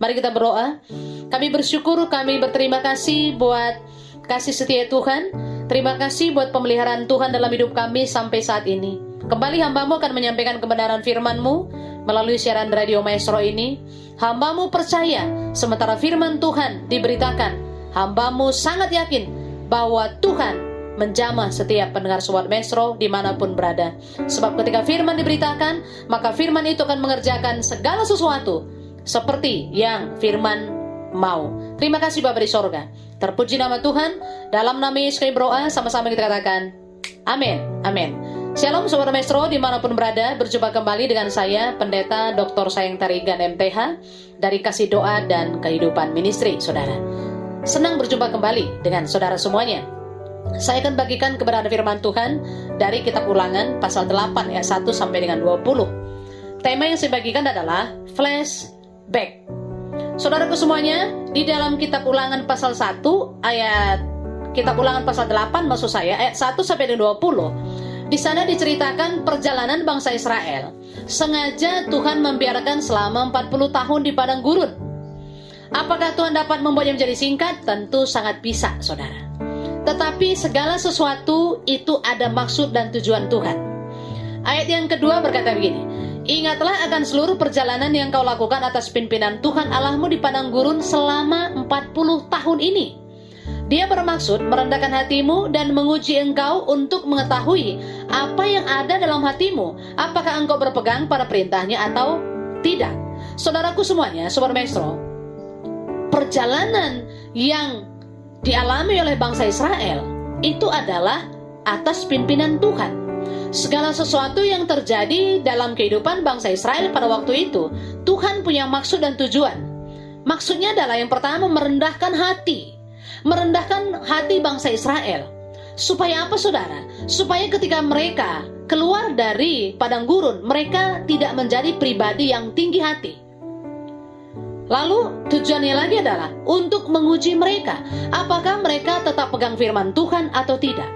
Mari kita berdoa. Kami bersyukur, kami berterima kasih buat kasih setia Tuhan. Terima kasih buat pemeliharaan Tuhan dalam hidup kami sampai saat ini. Kembali hamba-Mu akan menyampaikan kebenaran firman-Mu melalui siaran radio Maestro ini. Hamba-Mu percaya sementara firman Tuhan diberitakan, hamba-Mu sangat yakin bahwa Tuhan menjamah setiap pendengar suara Maestro dimanapun berada. Sebab ketika firman diberitakan, maka firman itu akan mengerjakan segala sesuatu seperti yang firman mau. Terima kasih Bapa di sorga. Terpuji nama Tuhan. Dalam nama Yesus kami berdoa, sama-sama kita katakan amin, amin. Shalom Sobat Maestro dimanapun berada. Berjumpa kembali dengan saya Pendeta Dr. Sayang Tarigan MTH dari Kasih Doa dan Kehidupan Ministry. Saudara, senang berjumpa kembali dengan saudara semuanya. Saya akan bagikan kebenaran firman Tuhan dari kitab Ulangan pasal 8 ayat 1 sampai dengan 20. Tema yang saya bagikan adalah flashback. Saudaraku semuanya, di dalam kitab Ulangan pasal 1 ayat kitab Ulangan pasal 8 maksud saya ayat 1 sampai dengan 20. Di sana diceritakan perjalanan bangsa Israel. Sengaja Tuhan membiarkan selama 40 tahun di padang gurun. Apakah Tuhan dapat membuatnya menjadi singkat? Tentu sangat bisa, saudara. Tetapi segala sesuatu itu ada maksud dan tujuan Tuhan. Ayat yang kedua berkata begini, ingatlah akan seluruh perjalanan yang kau lakukan atas pimpinan Tuhan Allahmu di padang gurun selama 40 tahun ini. Dia bermaksud merendahkan hatimu dan menguji engkau untuk mengetahui apa yang ada dalam hatimu. Apakah engkau berpegang pada perintahnya atau tidak. Saudaraku semuanya, Sobat Maestro, perjalanan yang dialami oleh bangsa Israel itu adalah atas pimpinan Tuhan. Segala sesuatu yang terjadi dalam kehidupan bangsa Israel pada waktu itu, Tuhan punya maksud dan tujuan. Maksudnya adalah yang pertama merendahkan hati bangsa Israel. Supaya apa saudara? Supaya ketika mereka keluar dari padang gurun, mereka tidak menjadi pribadi yang tinggi hati. Lalu tujuannya lagi adalah untuk menguji mereka, apakah mereka tetap pegang firman Tuhan atau tidak.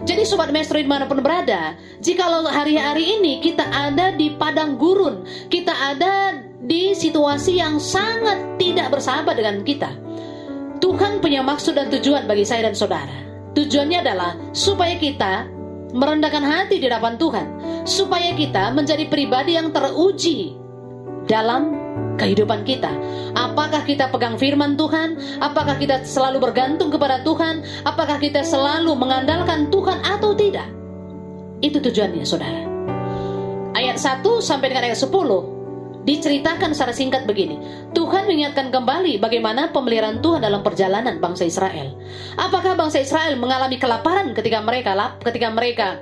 Jadi Sobat Maestro dimanapun berada, jikalau hari-hari ini kita ada di padang gurun, kita ada di situasi yang sangat tidak bersahabat dengan kita, Tuhan punya maksud dan tujuan bagi saya dan saudara. Tujuannya adalah supaya kita merendahkan hati di hadapan Tuhan, supaya kita menjadi pribadi yang teruji dalam kehidupan kita. Apakah kita pegang firman Tuhan? Apakah kita selalu bergantung kepada Tuhan? Apakah kita selalu mengandalkan Tuhan atau tidak? Itu tujuannya, saudara. Ayat 1 sampai dengan ayat 10 diceritakan secara singkat begini. Tuhan mengingatkan kembali bagaimana pemeliharaan Tuhan dalam perjalanan bangsa Israel. Apakah bangsa Israel mengalami kelaparan ketika mereka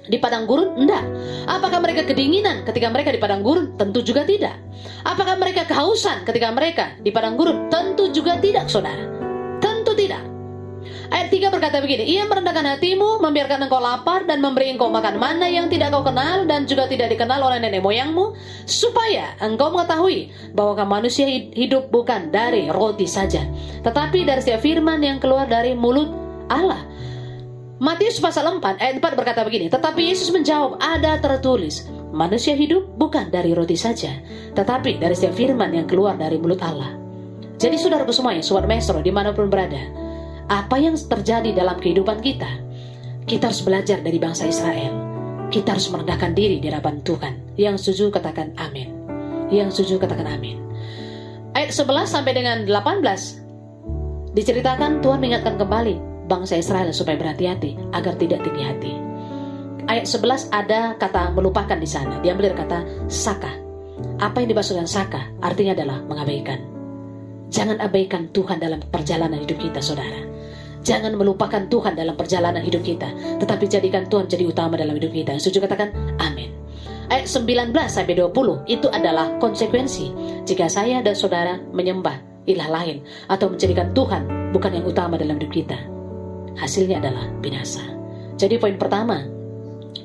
di padang gurun? Enggak. Apakah mereka kedinginan ketika mereka di padang gurun? Tentu juga tidak. Apakah mereka kehausan ketika mereka di padang gurun? Tentu juga tidak, saudara. Tentu tidak. Ayat 3 berkata begini, ia merendahkan hatimu, membiarkan engkau lapar dan memberi engkau makan mana yang tidak kau kenal dan juga tidak dikenal oleh nenek moyangmu, supaya engkau mengetahui bahwa manusia hidup bukan dari roti saja, tetapi dari setiap firman yang keluar dari mulut Allah. Matius pasal 4 ayat 4 berkata begini, tetapi Yesus menjawab, ada tertulis, manusia hidup bukan dari roti saja, tetapi dari setiap firman yang keluar dari mulut Allah. Jadi saudaraku semuanya, Sobat Maestro dimanapun berada, apa yang terjadi dalam kehidupan kita harus belajar dari bangsa Israel. Kita harus merendahkan diri di hadapan Tuhan. Yang setuju katakan amin. Yang setuju katakan amin. Ayat 11 sampai dengan 18 diceritakan Tuhan mengingatkan kembali bangsa Israel supaya berhati-hati agar tidak tinggi hati. Ayat 11 ada kata melupakan di sana. Diambil dari kata saka. Apa yang dimaksudkan saka? Artinya adalah mengabaikan. Jangan abaikan Tuhan dalam perjalanan hidup kita, saudara. Jangan melupakan Tuhan dalam perjalanan hidup kita, tetapi jadikan Tuhan jadi utama dalam hidup kita. Setuju katakan amin. Ayat 19 sampai 20 itu adalah konsekuensi jika saya dan saudara menyembah ilah lain atau menjadikan Tuhan bukan yang utama dalam hidup kita. Hasilnya adalah binasa. Jadi poin pertama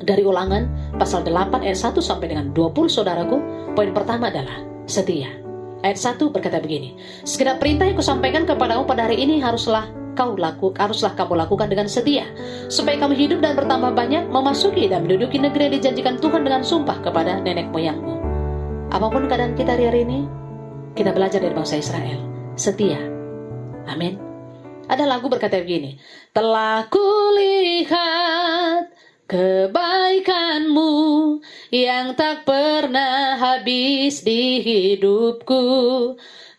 dari Ulangan pasal 8 ayat 1 sampai dengan 20, saudaraku, poin pertama adalah setia. Ayat 1 berkata begini, segenap perintah yang kusampaikan kepadamu pada hari ini haruslah kamu lakukan dengan setia, supaya kamu hidup dan bertambah banyak, memasuki dan menduduki negeri yang dijanjikan Tuhan dengan sumpah kepada nenek moyangmu. Apapun keadaan kita hari-hari ini, kita belajar dari bangsa Israel, setia. Amin. Ada lagu berkata begini, telah kulihat kebaikanmu yang tak pernah habis di hidupku.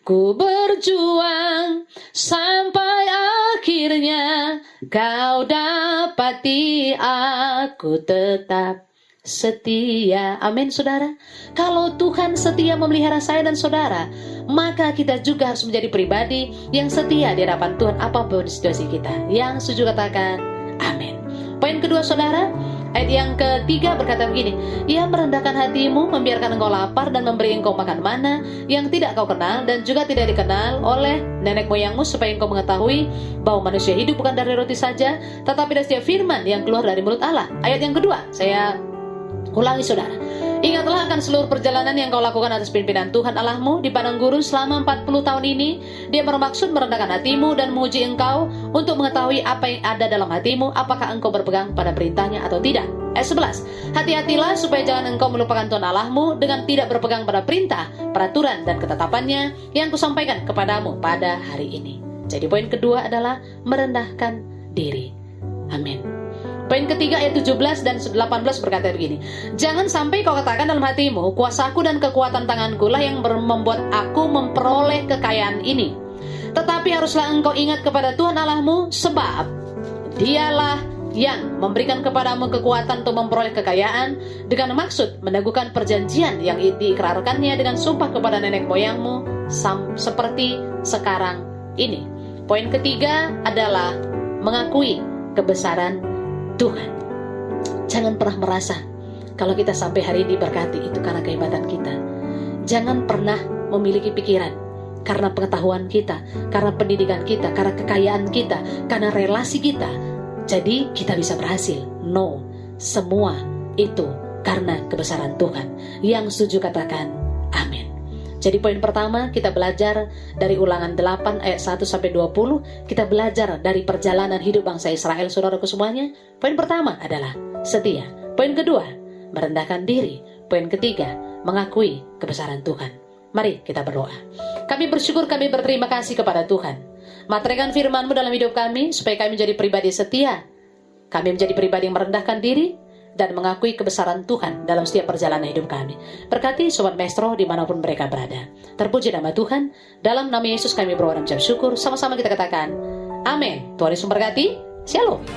Ku berjuang sampai akhirnya kau dapati aku tetap setia. Amin, saudara. Kalau Tuhan setia memelihara saya dan saudara, maka kita juga harus menjadi pribadi yang setia di hadapan Tuhan apapun situasi kita. Yang setuju katakan amin. Poin kedua, saudara, ayat yang ketiga berkata begini, ia merendahkan hatimu, membiarkan engkau lapar dan memberi engkau makan mana yang tidak kau kenal dan juga tidak dikenal oleh nenek moyangmu, supaya engkau mengetahui bahwa manusia hidup bukan dari roti saja, tetapi dari setiap firman yang keluar dari mulut Allah. Ayat yang kedua, saya ulangi, saudara. Ingatlah akan seluruh perjalanan yang kau lakukan atas pimpinan Tuhan Allahmu di padang gurun selama 40 tahun ini. Dia bermaksud merendahkan hatimu dan menguji engkau untuk mengetahui apa yang ada dalam hatimu, apakah engkau berpegang pada perintahnya atau tidak. Ayat 11, hati-hatilah supaya jangan engkau melupakan Tuhan Allahmu dengan tidak berpegang pada perintah, peraturan dan ketetapannya yang kusampaikan kepadamu pada hari ini. Jadi poin kedua adalah merendahkan diri. Amin. Poin ketiga ayat 17 dan 18 berkata begini, jangan sampai kau katakan dalam hatimu, kuasaku dan kekuatan tanganku lah yang membuat aku memperoleh kekayaan ini. Tetapi haruslah engkau ingat kepada Tuhan Allahmu, sebab dialah yang memberikan kepadamu kekuatan untuk memperoleh kekayaan dengan maksud meneguhkan perjanjian yang diikrarkannya dengan sumpah kepada nenek moyangmu seperti sekarang ini. Poin ketiga adalah mengakui kebesaran Tuhan. Jangan pernah merasa kalau kita sampai hari ini diberkati itu karena kehebatan kita. Jangan pernah memiliki pikiran karena pengetahuan kita, karena pendidikan kita, karena kekayaan kita, karena relasi kita, jadi kita bisa berhasil. No, semua itu karena kebesaran Tuhan. Yang setuju katakan amin. Jadi poin pertama, kita belajar dari Ulangan 8 ayat 1 sampai 20. Kita belajar dari perjalanan hidup bangsa Israel, saudaraku semuanya. Poin pertama adalah setia. Poin kedua, merendahkan diri. Poin ketiga, mengakui kebesaran Tuhan. Mari kita berdoa. Kami bersyukur, kami berterima kasih kepada Tuhan. Materaikan firman-Mu dalam hidup kami, supaya kami menjadi pribadi setia. Kami menjadi pribadi yang merendahkan diri dan mengakui kebesaran Tuhan dalam setiap perjalanan hidup kami. Berkati Sobat Maestro dimanapun mereka berada. Terpuji nama Tuhan. Dalam nama Yesus kami berdoa dan mengucap syukur. Sama-sama kita katakan amin. Tuhan Yesus memberkati. Shalom.